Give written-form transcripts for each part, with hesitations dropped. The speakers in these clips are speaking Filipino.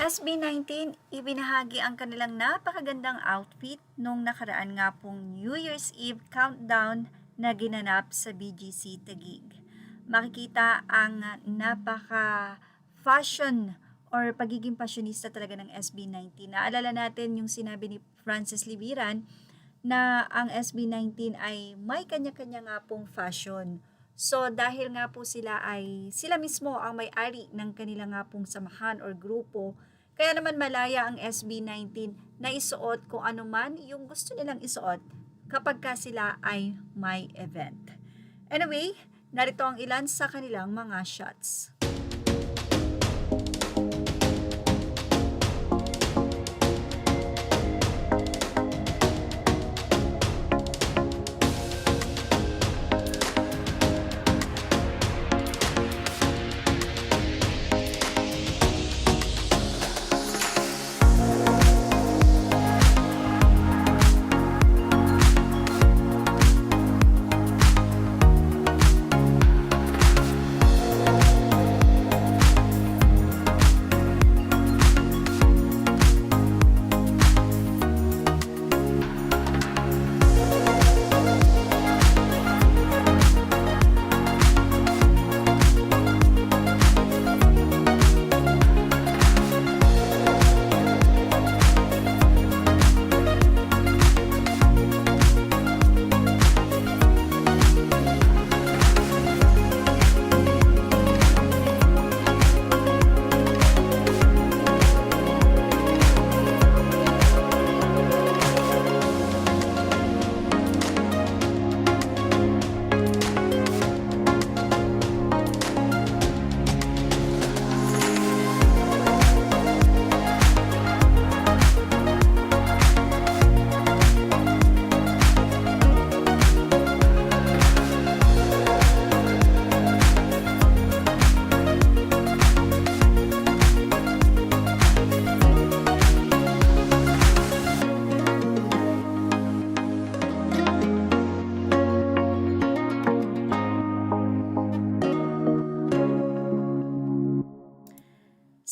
SB19, ibinahagi ang kanilang napakagandang outfit nung nakaraan nga pong New Year's Eve countdown na ginanap sa BGC Taguig. Makikita ang napaka-fashion or pagiging fashionista talaga ng SB19. Naalala natin yung sinabi ni Francis Libiran na ang SB19 ay may kanya-kanya nga pong fashion. So dahil nga po sila mismo ang may-ari ng kanila nga pong samahan or grupo, kaya naman malaya ang SB19 na isuot kung ano man yung gusto nilang isuot kapag ka sila ay may event. Anyway, narito ang ilan sa kanilang mga shots.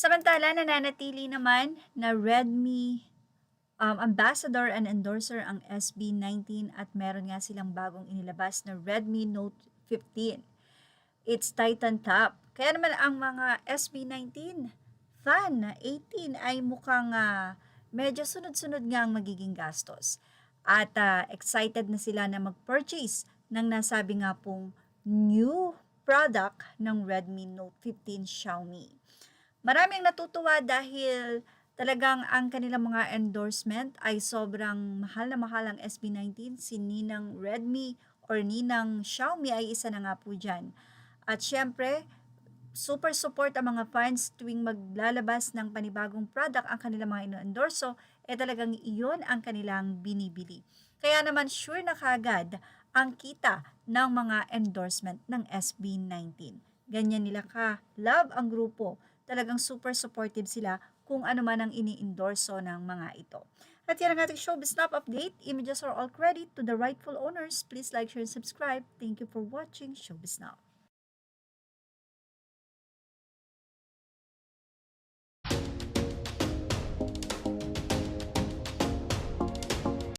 Samantala, nananatili naman na Redmi ambassador and endorser ang SB19 at meron nga silang bagong inilabas na Redmi Note 15. It's Titan Top. Kaya naman ang mga SB19 fan na 18 ay mukhang medyo sunod-sunod nga ang magiging gastos. At excited na sila na mag-purchase ng nasabi nga pong new product ng Redmi Note 15 Xiaomi. Maraming natutuwa dahil talagang ang kanilang mga endorsement ay sobrang mahal na mahal ang SB19. Si Ninang Redmi or Ninang Xiaomi ay isa na nga po dyan. At syempre, super support ang mga fans tuwing maglalabas ng panibagong product ang kanilang mga ino-endorso, talagang iyon ang kanilang binibili. Kaya naman sure na kagad ang kita ng mga endorsement ng SB19. Ganyan nila ka-love ang grupo. Talagang super supportive sila kung ano man ang ini-endorso ng mga ito. At yan ang ating Showbiz Snap update. Images are all credit to the rightful owners. Please like, share, and subscribe. Thank you for watching Showbiz Snap.